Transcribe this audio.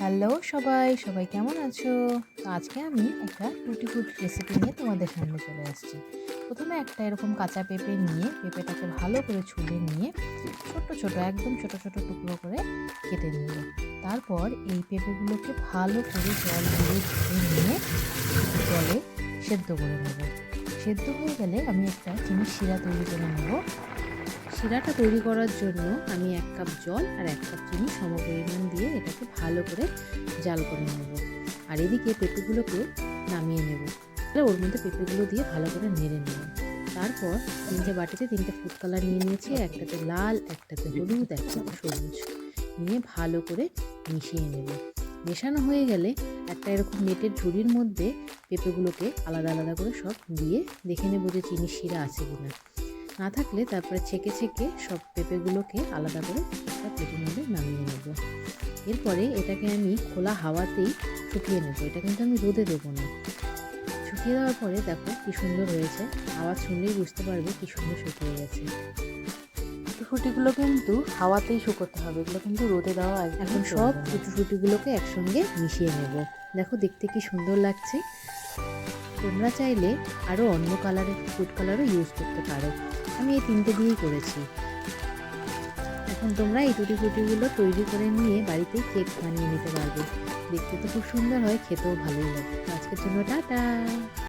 Hello সবাই, সবাই কেমন আছো? তো আজকে আমি একটা টুটি ফুটি রেসিপি নিয়ে তোমাদের সামনে চলে আসছি। প্রথমে একটা এরকম কাঁচা পেঁপে নিয়ে পেঁপেটাকে ভালো করে ছুলে নিয়ে একদম ছোট ছোট টুকরো করে কেটে নিব। তারপর এই পেঁপেগুলোকে ভালো করে জল দিয়ে ধুয়ে নিয়ে জলে সেদ্ধ করে নেব। সেদ্ধ হয়ে গেলে আমি একটা চিনির শিরা তৈরি করে নেব। শিরাটা তৈরি করার জন্য আমি 1 কাপ জল আর 1 কাপ চিনি সমপরিমাণ দিয়ে এটাকে ভালো করে জাল করে নেব। আর এদিকে পেঁপেগুলোকে নামিয়ে নেব। ওর মধ্যে পেঁপেগুলো দিয়ে ভালো করে নেড়ে নেব। তারপর 3টে বাটিতে 3টে ফুড কালার নিয়ে নিয়েছি, একটাতে লাল, একটাতে হলুদ, একটাতে সবুজ নিয়ে ভালো করে মিশিয়ে নেব। মেশানো হয়ে গেলে একটা এরকম নেটের ঝুড়ির মধ্যে পেঁপেগুলোকে আলাদা আলাদা করে সব দিয়ে দেখে নেব যে চিনির শিরা আছে কিনা। না থাকলে তারপরে ছেঁকে সব পেঁপেগুলোকে আলাদা করে একটা প্লেটের মধ্যে নামিয়ে নেব। এরপরে এটাকে আমি খোলা হাওয়াতেই শুকিয়ে নেব। এটা কিন্তু আমি রোদে দেবো না। শুকিয়ে দেওয়ার পরে দেখো কি সুন্দর হয়েছে, আওয়াজ শুনলেই বুঝতে পারবে কি সুন্দর শুকিয়ে গেছে। ফুটিগুলো কিন্তু হাওয়াতেই শুকোতে হবে, এগুলো কিন্তু রোদে দেওয়া। এখন সব ফুটিগুলোকে একসঙ্গে মিশিয়ে নেব। দেখো দেখতে কি সুন্দর লাগছে। তোমরা চাইলে আরও অন্য কালারের ফুড কালারও ইউজ করতে পারো। আমি এই 3টে দিয়েই করেছি। এখন তোমরা এই টুটি ফুটিগুলো তৈরি করে নিয়ে বাড়িতেই কেক বানিয়ে নিতে পারবে। দেখতে তো খুব সুন্দর হয়, খেতেও ভালোই লাগে। আজকের জন্য টাটা।